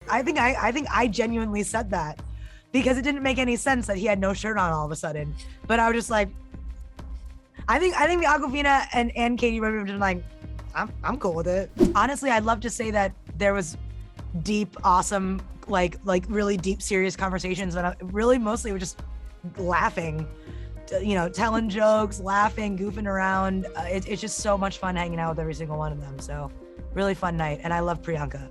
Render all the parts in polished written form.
I think I genuinely said that because it didn't make any sense that he had no shirt on all of a sudden. But I was just like, I think the Aquafina and Katie would have been like, I'm cool with it. Honestly, I'd love to say that there was deep, awesome, like really deep, serious conversations, but really mostly we're just laughing, telling jokes, laughing, goofing around. It's just so much fun hanging out with every single one of them. So really fun night, and I love Priyanka.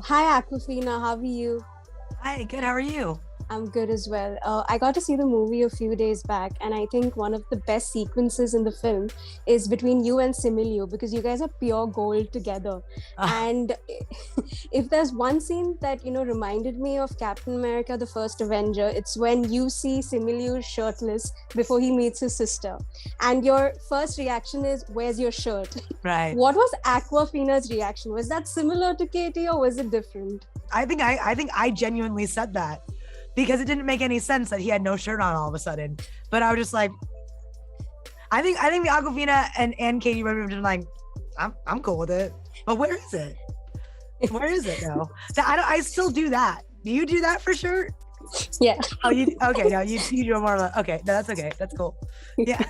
Hi Aquafina, how are you? Hi, good. How are you? I'm good as well. I got to see the movie a few days back, and I think one of the best sequences in the film is between you and Similio, because you guys are pure gold together. And if there's one scene that reminded me of Captain America: The First Avenger, it's when you see Similio shirtless before he meets his sister, and your first reaction is, "Where's your shirt?" Right. What was Aquafina's reaction? Was that similar to Katie, or was it different? I think I genuinely said that because it didn't make any sense that he had no shirt on all of a sudden. But I was just like, I think the Aquafina and Katie would have been like, I'm cool with it. But where is it? Where is it though? I still do that. Do you do that for sure? Yeah. Oh, okay? No, you do more. Okay, no, that's okay. That's cool. Yeah.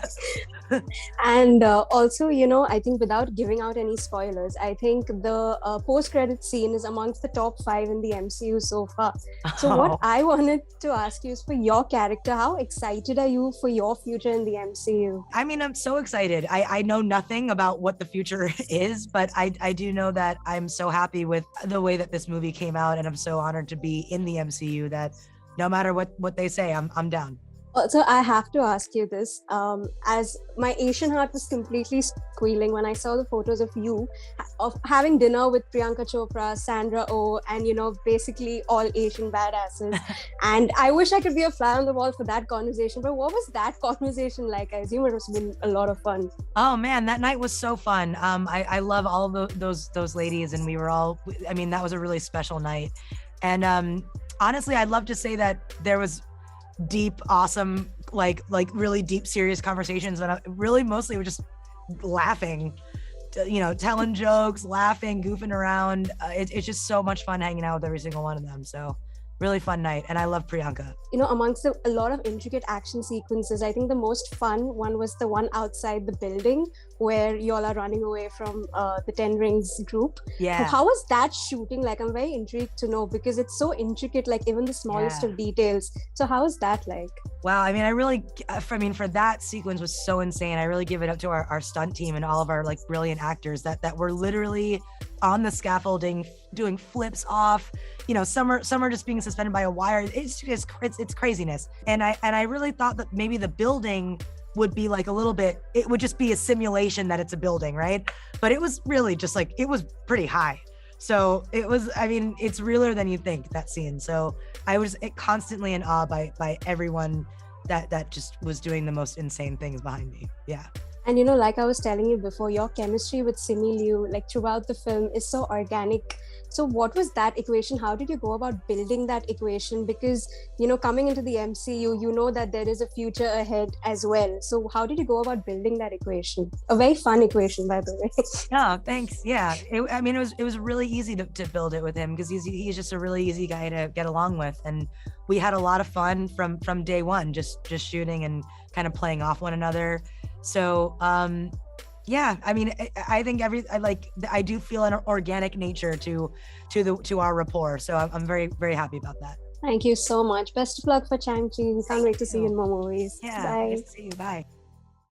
And also, I think without giving out any spoilers, I think the post-credit scene is amongst the top 5 in the MCU so far. So what I wanted to ask you is, for your character, how excited are you for your future in the MCU? I mean, I'm so excited. I know nothing about what the future is, but I do know that I'm so happy with the way that this movie came out, and I'm so honored to be in the MCU that no matter what they say, I'm down. So I have to ask you this, as my Asian heart was completely squealing when I saw the photos of you having dinner with Priyanka Chopra, Sandra Oh, and basically all Asian badasses. And I wish I could be a fly on the wall for that conversation, but what was that conversation like? I assume it must have been a lot of fun. Oh man, that night was so fun. I love all of those ladies, and we were all, I mean, that was a really special night. And honestly, I'd love to say that there was deep, awesome, like really deep, serious conversations, but really mostly we're just laughing, telling jokes, laughing, goofing around. It's just so much fun hanging out with every single one of them. So really fun night, and I love Priyanka. Amongst a lot of intricate action sequences, I think the most fun one was the one outside the building where y'all are running away from the Ten Rings group. Yeah. How was that shooting like? I'm very intrigued to know, because it's so intricate, like even the smallest of details. So how is that like? Wow, I mean, for that sequence was so insane. I really give it up to our stunt team and all of our like brilliant actors that were literally on the scaffolding doing flips off. Some are just being suspended by a wire. It's craziness. And I really thought that maybe the building would be like a little bit, it would just be a simulation that it's a building, right? But it was really just like, it was pretty high. So it was, I mean, it's realer than you think, that scene. So I was constantly in awe by everyone that just was doing the most insane things behind me. Yeah. And like I was telling you before, your chemistry with Similio, like throughout the film, is so organic. So what was that equation? How did you go about building that equation? Because, coming into the MCU, you know that there is a future ahead as well. So how did you go about building that equation? A very fun equation, by the way. Oh, thanks. Yeah. It was really easy to build it with him, because he's just a really easy guy to get along with. And we had a lot of fun from day one, just shooting and kind of playing off one another. So, yeah, I mean, I think I do feel an organic nature to our rapport. So I'm very, very happy about that. Thank you so much. Best of luck for Shang-Chi. Can't wait to see you in more movies. Yeah, Bye. nice to see you. Bye.